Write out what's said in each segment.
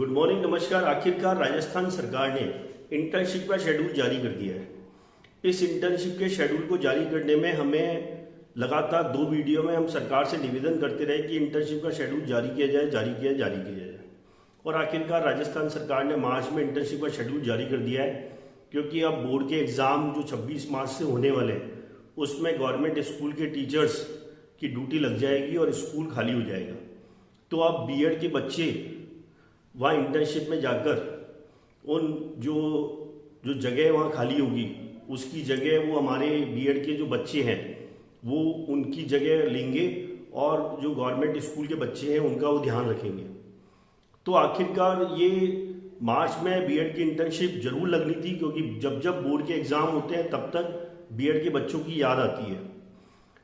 Good morning, नमस्कार। आखिरकार राजस्थान सरकार ने इंटर्नशिप का शेड्यूल जारी कर दिया है। इस इंटर्नशिप के शेड्यूल को जारी करने में हमें लगातार 2 वीडियो में हम सरकार से निवेदन करते रहे कि इंटर्नशिप का शेड्यूल जारी किया जाए, जारी किया जाए। और आखिरकार राजस्थान सरकार ने मार्च में इंटर्नशिप का शेड्यूल जारी कर दिया है, क्योंकि अब बोर्ड के एग्ज़ाम जो 26 मार्च से होने वाले हैं उसमें गवर्नमेंट स्कूल के टीचर्स की ड्यूटी लग जाएगी और स्कूल खाली हो जाएगा। तो अब बीएड के बच्चे वहाँ इंटर्नशिप में जाकर उन जो जगह वहाँ खाली होगी उसकी जगह वो हमारे बीएड के जो बच्चे हैं वो उनकी जगह लेंगे और जो गवर्नमेंट स्कूल के बच्चे हैं उनका वो ध्यान रखेंगे। तो आखिरकार ये मार्च में बीएड की इंटर्नशिप जरूर लगनी थी, क्योंकि जब जब बोर्ड के एग्ज़ाम होते हैं तब तक बीएड के बच्चों की याद आती है।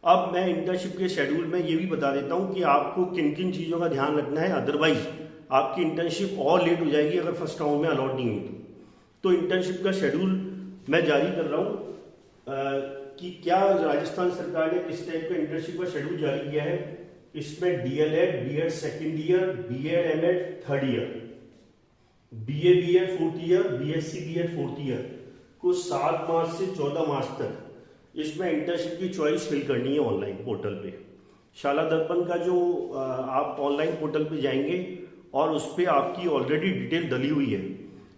अब मैं इंटर्नशिप के शेड्यूल में ये भी बता देता हूँ कि आपको किन किन चीज़ों का ध्यान रखना है, अदरवाइज आपकी इंटर्नशिप और लेट हो जाएगी अगर फर्स्ट राउंड में अलॉट नहीं हुई तो इंटर्नशिप का शेड्यूल मैं जारी कर रहा हूँ कि क्या राजस्थान सरकार ने किस टाइप का इंटर्नशिप का शेड्यूल जारी किया है। इसमें DElEd, BEd second year, BEd MEd third year, BA BEd fourth year, BSc BEd fourth year को 7 मार्च से 14 मार्च तक इसमें इंटर्नशिप की चॉइस फिल करनी है ऑनलाइन पोर्टल पे। शाला दर्पण का जो आप ऑनलाइन पोर्टल पे जाएंगे और उस पर आपकी ऑलरेडी डिटेल डली हुई है,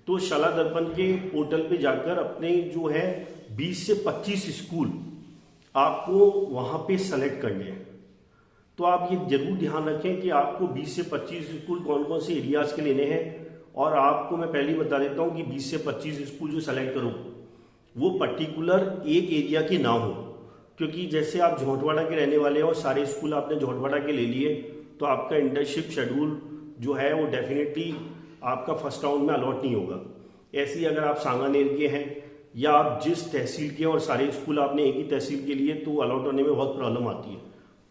तो शाला दर्पण के पोर्टल पे जाकर अपने जो है 20 से 25 स्कूल आपको वहाँ पे सेलेक्ट करने हैं। तो आप ये जरूर ध्यान रखें कि आपको 20 से 25 स्कूल कौन कौन से एरियाज के लेने हैं। और आपको मैं पहले ही बता देता हूँ कि 20 से 25 स्कूल जो सेलेक्ट करो वो पर्टिकुलर एक एरिया के ना हो, क्योंकि जैसे आप झोंटवाड़ा के रहने वाले हो और सारे स्कूल आपने झोंटवाड़ा के ले लिए तो आपका इंटर्नशिप शेड्यूल जो है वो डेफिनेटली आपका फर्स्ट राउंड में अलॉट नहीं होगा। ऐसे ही अगर आप सांगानेर के हैं या आप जिस तहसील के और सारे स्कूल आपने एक ही तहसील के लिए तो अलॉट होने में बहुत प्रॉब्लम आती है।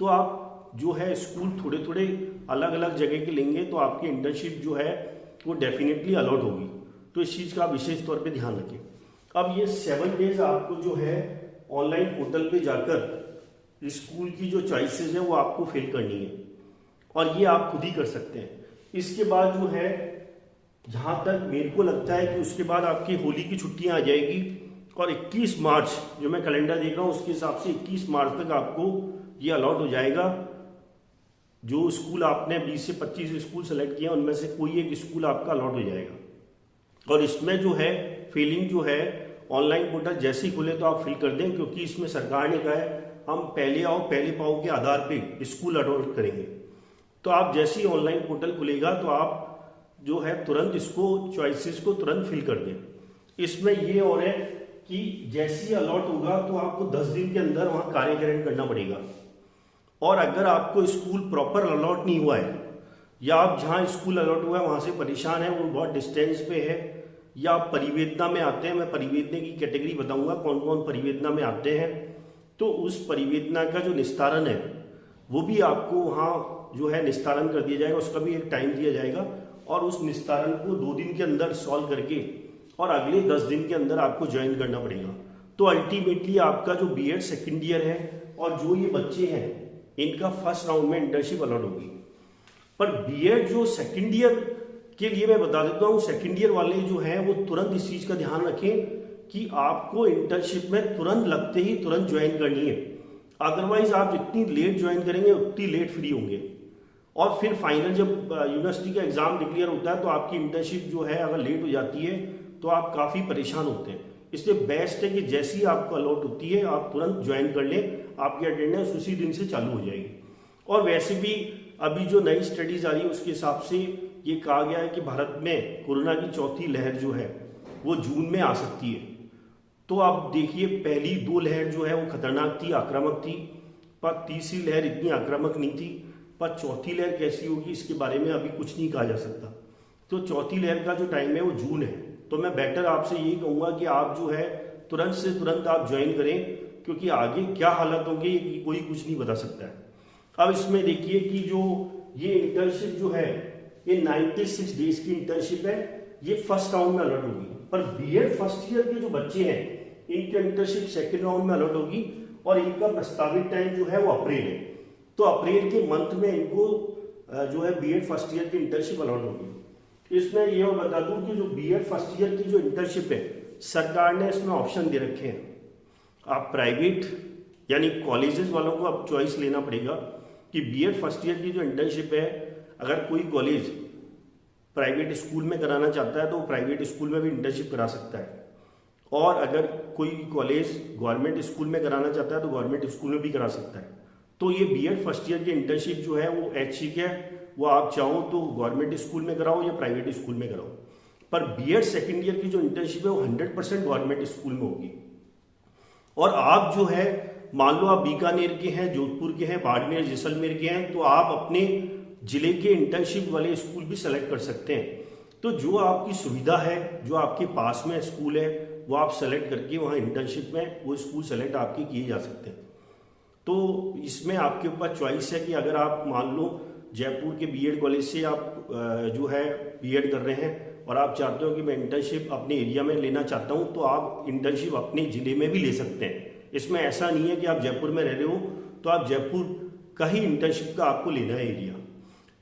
तो आप जो है स्कूल थोड़े थोड़े अलग अलग जगह के लेंगे तो आपकी इंटर्नशिप जो है वो डेफिनेटली अलॉट होगी। तो इस चीज़ का विशेष तौर पे ध्यान रखें। अब ये 7 डेज आपको जो है ऑनलाइन पोर्टल पे जाकर स्कूल की जो चॉइसेस है वो आपको फिल करनी है और ये आप खुद ही कर सकते हैं। इसके बाद जो है जहाँ तक मेरे को लगता है कि उसके बाद आपकी होली की छुट्टियाँ आ जाएगी और 21 मार्च जो मैं कैलेंडर देख रहा हूँ उसके हिसाब से 21 मार्च तक आपको ये अलॉट हो जाएगा। जो स्कूल आपने 20 से 25 स्कूल सेलेक्ट किया उनमें से कोई एक स्कूल आपका अलॉट हो जाएगा। और इसमें जो है फिलिंग जो है ऑनलाइन पोर्टल जैसे ही खुले तो आप फिल कर दें, क्योंकि इसमें सरकार ने कहा है हम पहले आओ पहले पाओ के आधार पे स्कूल अलॉट करेंगे। तो आप जैसे ही ऑनलाइन पोर्टल खुलेगा तो आप जो है तुरंत इसको चॉइसेस को तुरंत फिल कर दें। इसमें ये और है कि जैसे ही अलॉट होगा तो आपको 10 दिन के अंदर वहाँ कार्यान्वयन करना पड़ेगा। और अगर आपको स्कूल प्रॉपर अलॉट नहीं हुआ है या आप जहाँ स्कूल अलॉट हुआ है वहाँ से परेशान है, वो बहुत डिस्टेंस पे है, या आप परिवेदना में आते हैं, मैं परिवेदना की कैटेगरी बताऊंगा कौन कौन परिवेदना में आते हैं, तो उस परिवेदना का जो निस्तारण है वो भी आपको वहाँ जो है निस्तारण कर दिया जाएगा। उसका भी एक टाइम दिया जाएगा और उस निस्तारण को 2 दिन के अंदर सॉल्व करके और अगले 10 दिन के अंदर आपको ज्वाइन करना पड़ेगा। तो अल्टीमेटली आपका जो बीएड सेकेंड ईयर है और जो ये बच्चे हैं इनका फर्स्ट राउंड में इंटर्नशिप अलॉट होगी। पर बीएड जो सेकेंड ईयर के लिए मैं बता देता हूँ, सेकेंड ईयर वाले जो हैं वो तुरंत इस चीज़ का ध्यान रखें कि आपको इंटर्नशिप में तुरंत लगते ही तुरंत ज्वाइन करनी है। अदरवाइज आप जितनी लेट ज्वाइन करेंगे उतनी लेट फ्री होंगे और फिर फाइनल जब यूनिवर्सिटी का एग्जाम डिक्लेयर होता है तो आपकी इंटर्नशिप जो है अगर लेट हो जाती है तो आप काफ़ी परेशान होते हैं। इसलिए बेस्ट है कि जैसी आपको अलॉट होती है आप तुरंत ज्वाइन कर लें, आपकी अटेंडेंस उसी दिन से चालू हो जाएगी। और वैसे भी अभी जो नई स्टडीज आ रही है उसके हिसाब से ये कहा गया है कि भारत में कोरोना की चौथी लहर जो है वो जून में आ सकती है। तो आप देखिए पहली 2 लहर जो है वो खतरनाक थी, आक्रामक थी, पर तीसरी लहर इतनी आक्रामक नहीं थी। पर चौथी लहर कैसी होगी इसके बारे में अभी कुछ नहीं कहा जा सकता। तो चौथी लहर का जो टाइम है वो जून है। तो मैं बेटर आपसे यही कहूँगा कि आप जो है तुरंत से तुरंत आप ज्वाइन करें, क्योंकि आगे क्या हालत होंगी ये कोई कुछ नहीं बता सकता है। अब इसमें देखिए कि जो ये इंटर्नशिप जो है ये 96 डेज की इंटर्नशिप है, ये फर्स्ट राउंड में अलॉट होगी। पर बीएड फर्स्ट ईयर के जो बच्चे हैं इनकी इंटर्नशिप सेकेंड राउंड में अलॉट होगी और इनका प्रस्तावित टाइम जो है वो अप्रैल है। तो अप्रैल के मंथ में इनको जो है बीएड फर्स्ट ईयर की इंटर्नशिप अलॉट होगी। इसमें ये और बता दूं कि जो बीएड फर्स्ट ईयर की जो इंटर्नशिप है, सरकार ने इसमें ऑप्शन दे रखे हैं। आप प्राइवेट यानी कॉलेजेस वालों को अब चॉइस लेना पड़ेगा कि बीएड फर्स्ट ईयर की जो इंटर्नशिप है, अगर कोई कॉलेज प्राइवेट स्कूल में कराना चाहता है तो वो प्राइवेट स्कूल में भी इंटर्नशिप करा सकता है, और अगर कोई कॉलेज गवर्नमेंट स्कूल में कराना चाहता है तो गवर्नमेंट स्कूल में भी करा सकता है। तो ये बीएड फर्स्ट ईयर की इंटर्नशिप जो है वो ऐच्छिक है, वो आप चाहो तो गवर्नमेंट स्कूल में कराओ या प्राइवेट स्कूल में कराओ। पर बीएड सेकेंड ईयर की जो इंटर्नशिप है वो 100% गवर्नमेंट स्कूल में होगी। और आप जो है, मान लो आप बीकानेर के हैं, जोधपुर के हैं, बाड़मेर जैसलमेर के हैं, तो आप अपने जिले के इंटर्नशिप वाले स्कूल भी सेलेक्ट कर सकते हैं। तो जो आपकी सुविधा है, जो आपके पास में स्कूल है, वो आप सेलेक्ट करके वहाँ इंटर्नशिप में वो स्कूल सेलेक्ट आपके किए जा सकते हैं। तो इसमें आपके ऊपर चॉइस है कि अगर आप मान लो जयपुर के बीएड कॉलेज से आप जो है बीएड कर रहे हैं और आप चाहते हो कि मैं इंटर्नशिप अपने एरिया में लेना चाहता हूं, तो आप इंटर्नशिप अपने जिले में भी ले सकते हैं। इसमें ऐसा नहीं है कि आप जयपुर में रह रहे हो तो आप जयपुर का ही इंटर्नशिप का आपको लेना है एरिया।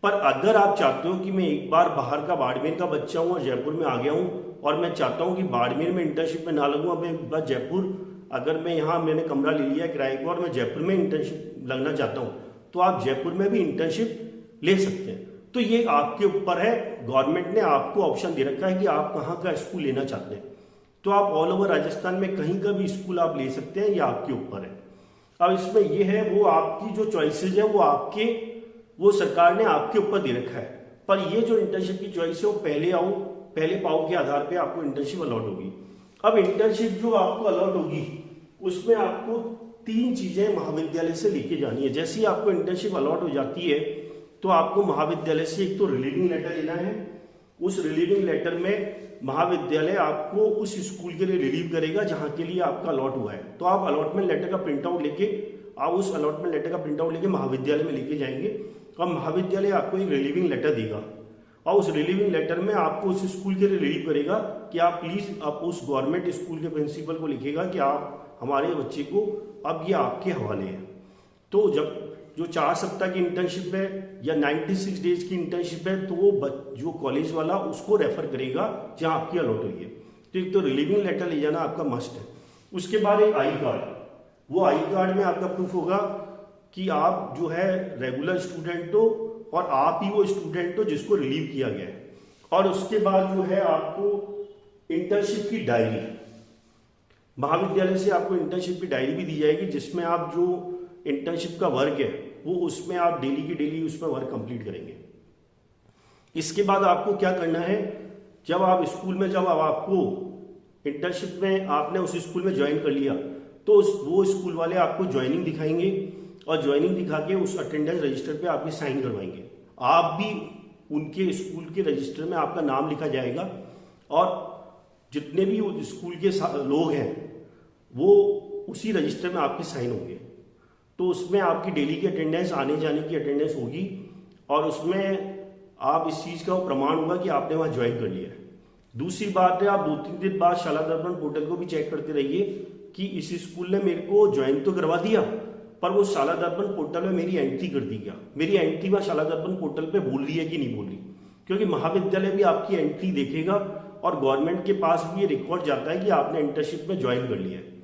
पर अगर आप चाहते हो कि मैं एक बार बाहर का बाड़मेर का बच्चा हूँ और जयपुर में आ गया हूँ और मैं चाहता हूँ कि बाड़मेर में इंटर्नशिप में ना लगूँ, अब मैं बस जयपुर, अगर मैं यहाँ मैंने कमरा ले लिया किराए को और मैं जयपुर में इंटर्नशिप लगना चाहता हूँ, तो आप जयपुर में भी इंटर्नशिप ले सकते हैं। तो ये आपके ऊपर है, गवर्नमेंट ने आपको ऑप्शन दे रखा है कि आप कहाँ का स्कूल लेना चाहते हैं। तो आप ऑल ओवर राजस्थान में कहीं का भी स्कूल आप ले सकते हैं, ये आपके ऊपर है। अब इसमें ये है, वो आपकी जो चॉइसेस है वो सरकार ने आपके ऊपर दे रखा है। पर ये जो इंटर्नशिप की चॉइस है वो पहले आओ पहले पाओ के आधार पे आपको इंटर्नशिप अलॉट होगी। अब इंटर्नशिप जो आपको अलॉट होगी उसमें आपको 3 चीजें महाविद्यालय से लेके जानी है। जैसे ही आपको इंटर्नशिप अलॉट हो जाती है तो आपको महाविद्यालय से एक तो रिलीविंग लेटर लेना है। उस रिलीविंग लेटर में महाविद्यालय आपको उस स्कूल के लिए रिलीव करेगा जहां के लिए आपका अलॉट हुआ है। तो आप अलॉटमेंट लेटर का प्रिंट आउट लेके, आप उस अलॉटमेंट लेटर का प्रिंट आउट लेके महाविद्यालय में लेके जाएंगे और महाविद्यालय आपको एक रिलीविंग लेटर देगा और उस रिलीविंग लेटर में आपको उस स्कूल के लिए रिलीव करेगा कि आप प्लीज आप उस गवर्नमेंट स्कूल के प्रिंसिपल को लिखेगा कि आप हमारे बच्चे को, अब ये आपके हवाले है। तो जब जो 4 सप्ताह की इंटर्नशिप है या 96 डेज की इंटर्नशिप है तो वो जो कॉलेज वाला उसको रेफर करेगा जहां आपकी अलॉट हुई है। तो एक तो रिलीविंग लेटर ले जाना आपका मस्ट है। उसके बाद एक आई कार्ड, वो आई कार्ड में आपका प्रूफ होगा कि आप जो है रेगुलर स्टूडेंट हो और आप ही वो स्टूडेंट हो जिसको रिलीव किया गया है। और उसके बाद जो है आपको इंटर्नशिप की डायरी, महाविद्यालय से आपको इंटर्नशिप की डायरी भी दी जाएगी जिसमें आप जो इंटर्नशिप का वर्क है वो उसमें आप डेली की डेली उसमें वर्क कंप्लीट करेंगे। इसके बाद आपको क्या करना है, जब आप स्कूल में, जब आपको इंटर्नशिप में आपने उस स्कूल में ज्वाइन कर लिया तो वो स्कूल वाले आपको ज्वाइनिंग दिखाएंगे और ज्वाइनिंग दिखा के उस अटेंडेंस रजिस्टर पे आपके साइन करवाएंगे। आप भी उनके स्कूल के रजिस्टर में आपका नाम लिखा जाएगा और जितने भी स्कूल के लोग हैं वो उसी रजिस्टर में आपके साइन होंगे। तो उसमें आपकी डेली की अटेंडेंस, आने जाने की अटेंडेंस होगी और उसमें आप इस चीज़ का प्रमाण होगा कि आपने वहाँ ज्वाइन कर लिया है। दूसरी बात है, आप 2-3 दिन बाद शाला दर्पण पोर्टल को भी चेक करते रहिए कि इस स्कूल ने मेरे को ज्वाइन तो करवा दिया पर वो शाला दर्पण पोर्टल में मेरी एंट्री कर दी क्या, मेरी एंट्री वहाँ शाला दर्पण पोर्टल पे बोल रही है कि नहीं बोल रही। क्योंकि महाविद्यालय भी आपकी एंट्री देखेगा और गवर्नमेंट के पास भी ये रिकॉर्ड जाता है कि आपने इंटर्नशिप में ज्वाइन कर लिया है।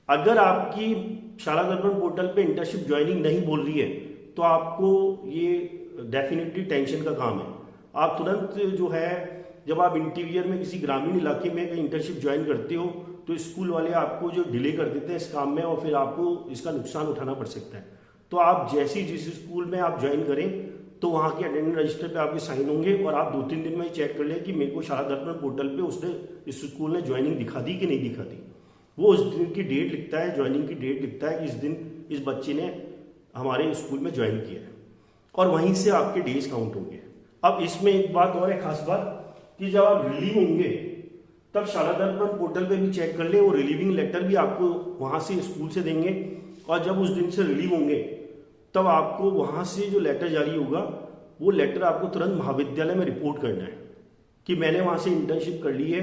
अगर आपकी शाला दर्पण पोर्टल पे इंटर्नशिप ज्वाइनिंग नहीं बोल रही है तो आपको ये डेफिनेटली टेंशन का काम है। आप तुरंत जो है, जब आप इंटीरियर में किसी ग्रामीण इलाके में इंटर्नशिप ज्वाइन करते हो तो स्कूल वाले आपको जो डिले कर देते हैं इस काम में और फिर आपको इसका नुकसान उठाना पड़ सकता है। तो आप जैसे जिस स्कूल में आप ज्वाइन करें तो वहाँ के अटेंडेंस रजिस्टर पे आपके साइन होंगे और आप 2-3 दिन में ही चेक कर लें कि मेरे को शाला दर्पण पोर्टल पे उसने इस स्कूल ने ज्वाइनिंग दिखा दी कि नहीं दिखा दी। वो उस दिन की डेट लिखता है, ज्वाइनिंग की डेट लिखता है कि इस दिन इस बच्चे ने हमारे स्कूल में ज्वाइन किया है और वहीं से आपके डेज काउंट होंगे। अब इसमें एक बात और है, खास बात, कि जब आप रिलीव होंगे तब शाला दर्पण पोर्टल पे भी चेक कर ले, वो रिलीविंग लेटर भी आपको वहां से स्कूल से देंगे और जब उस दिन से रिलीव होंगे तब आपको वहां से जो लेटर जारी होगा वो लेटर आपको तुरंत महाविद्यालय में रिपोर्ट करना है कि मैंने वहां से इंटर्नशिप कर ली है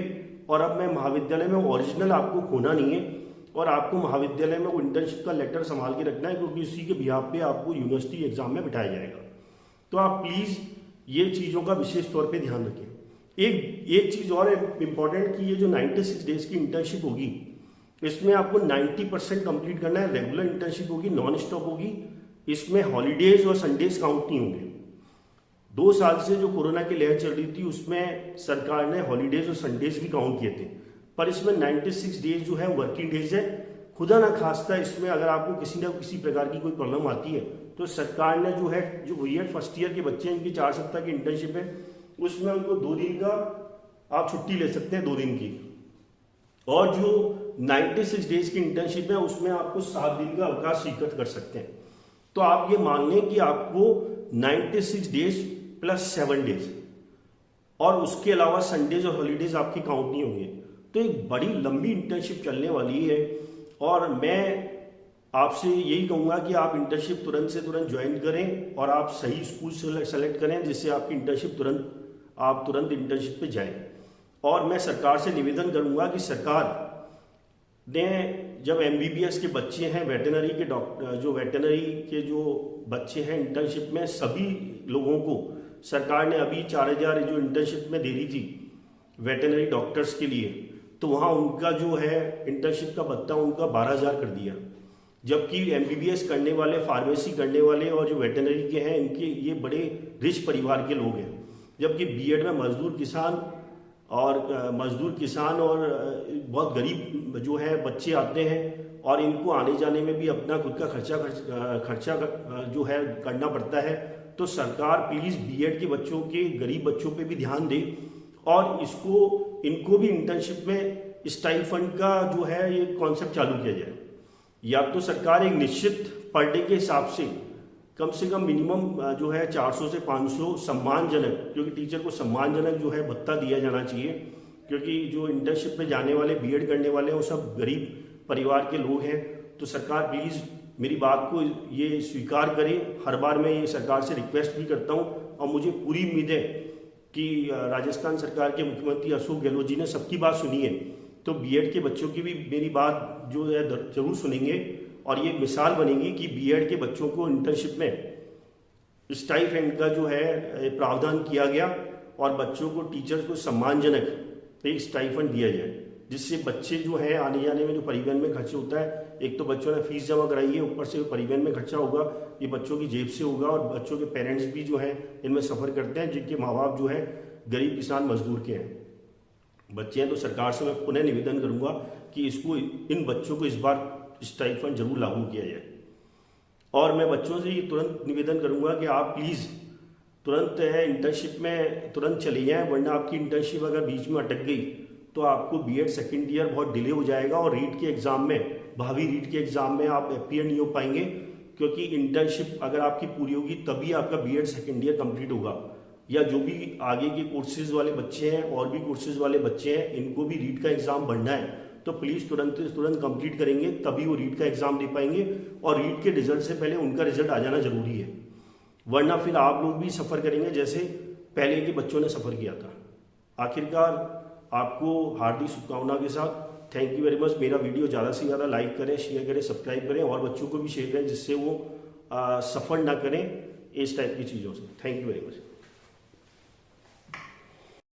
और अब मैं महाविद्यालय में, ओरिजिनल आपको खोना नहीं है और आपको महाविद्यालय में वो इंटर्नशिप का लेटर संभाल के रखना है क्योंकि उसी के बिहाफ पे आपको यूनिवर्सिटी एग्जाम में बिठाया जाएगा। तो आप प्लीज़ ये चीज़ों का विशेष तौर पे ध्यान रखें। एक चीज़ और इम्पॉर्टेंट कि ये जो 96 डेज की इंटर्नशिप होगी, इसमें आपको 90% कंप्लीट करना है। रेगुलर इंटर्नशिप होगी, नॉन स्टॉप होगी, इसमें हॉलीडेज और संडेज काउंट नहीं होंगे। 2 साल से जो कोरोना की लहर चल रही थी उसमें सरकार ने हॉलीडेज और संडेज भी काउंट किए थे, पर इसमें 96 डेज जो है वर्किंग डेज है। खुदा ना खास्ता इसमें अगर आपको किसी न किसी प्रकार की कोई प्रॉब्लम आती है तो सरकार ने जो है, जो बीएड फर्स्ट ईयर के बच्चे हैं इनकी 4 सप्ताह की इंटर्नशिप है, उसमें उनको 2 दिन का आप छुट्टी ले सकते हैं, 2 दिन की। और जो 96 डेज की इंटर्नशिप है उसमें आपको 7 दिन का अवकाश स्वीकृत कर सकते हैं। तो आप ये मान लें कि आपको 96 डेज प्लस 7 डेज और उसके अलावा संडेज और हॉलीडेज आपके काउंट नहीं होंगे। तो एक बड़ी लंबी इंटर्नशिप चलने वाली है और मैं आपसे यही कहूँगा कि आप इंटर्नशिप तुरंत से तुरंत ज्वाइन करें और आप सही स्कूल सेलेक्ट करें जिससे आपकी इंटर्नशिप आप तुरंत इंटर्नशिप पे जाएं। और मैं सरकार से निवेदन करूँगा कि सरकार ने जब एमबीबीएस के बच्चे हैं, वेटरनरी के डॉक्टर, जो वेटरनरी के जो बच्चे हैं इंटर्नशिप में, सभी लोगों को सरकार ने अभी 4000 जो इंटर्नशिप में दे दी थी वेटरनरी डॉक्टर्स के लिए, तो वहाँ उनका जो है इंटर्नशिप का भत्ता उनका 12000 कर दिया। जबकि एमबीबीएस करने वाले, फार्मेसी करने वाले और जो वेटरनरी के हैं इनके ये बड़े रिच परिवार के लोग हैं। जबकि बीएड में मजदूर किसान और बहुत गरीब जो है बच्चे आते हैं और इनको आने जाने में भी अपना खुद का खर्चा जो है करना पड़ता है। तो सरकार प्लीज़ बीएड के बच्चों के, गरीब बच्चों पे भी ध्यान दे और इनको भी इंटर्नशिप में स्टाइफंड का जो है ये कॉन्सेप्ट चालू किया जाए। या तो सरकार एक निश्चित पर डे के हिसाब से कम मिनिमम जो है 400 से 500 सम्मानजनक, क्योंकि टीचर को सम्मानजनक जो है भत्ता दिया जाना चाहिए, क्योंकि जो इंटर्नशिप में जाने वाले, बीएड करने वाले हैं वो सब गरीब परिवार के लोग हैं। तो सरकार प्लीज़ मेरी बात को ये स्वीकार करे। हर बार मैं ये सरकार से रिक्वेस्ट भी करता हूँ और मुझे पूरी उम्मीद है कि राजस्थान सरकार के मुख्यमंत्री अशोक गहलोत जी ने सबकी बात सुनी है, तो बीएड के बच्चों की भी मेरी बात जो है जरूर सुनेंगे और ये मिसाल बनेगी कि बीएड के बच्चों को इंटर्नशिप में स्टाइपेंड का जो है प्रावधान किया गया और बच्चों को, टीचर्स को सम्मानजनक एक स्टाइपेंड दिया जाए, जिससे बच्चे जो है आने जाने में जो परिवहन में खर्च होता है, एक तो बच्चों ने फीस जमा कराई है, ऊपर से परिवहन में खर्चा होगा, ये बच्चों की जेब से होगा और बच्चों के पेरेंट्स भी जो है इनमें सफ़र करते हैं, जिनके माँ बाप जो है गरीब किसान मजदूर के हैं बच्चे हैं। तो सरकार से मैं पुनः निवेदन करूंगा कि इन बच्चों को इस बार स्टाइपेंड जरूर लागू किया जाए। और मैं बच्चों से ये तुरंत निवेदन करूंगा कि आप प्लीज़ तुरंत इंटर्नशिप में तुरंत चले जाएं, वरना आपकी इंटर्नशिप अगर बीच में अटक गई तो आपको बीएड सेकेंड ईयर बहुत डिले हो जाएगा और रीट के एग्ज़ाम में, भावी रीट के एग्ज़ाम में आप अपीयर नहीं हो पाएंगे, क्योंकि इंटर्नशिप अगर आपकी पूरी होगी तभी आपका बीएड सेकेंड ईयर कंप्लीट होगा। या जो भी आगे के कोर्सेज वाले बच्चे हैं और भी कोर्सेज वाले बच्चे हैं, इनको भी रीट का एग्ज़ाम भरना है, तो प्लीज़ तुरंत कंप्लीट करेंगे तभी वो रीट का एग्ज़ाम दे पाएंगे और रीट के रिजल्ट से पहले उनका रिजल्ट आ जाना जरूरी है, वरना फिर आप लोग भी सफ़र करेंगे जैसे पहले के बच्चों ने सफ़र किया था। आखिरकार आपको हार्दिक शुभकामना के साथ थैंक यू वेरी मच। मेरा वीडियो ज़्यादा से ज़्यादा लाइक करें, शेयर करें, सब्सक्राइब करें और बच्चों को भी शेयर करें जिससे वो सफ़र ना करें इस टाइप की चीज़ों से। Thank you very much.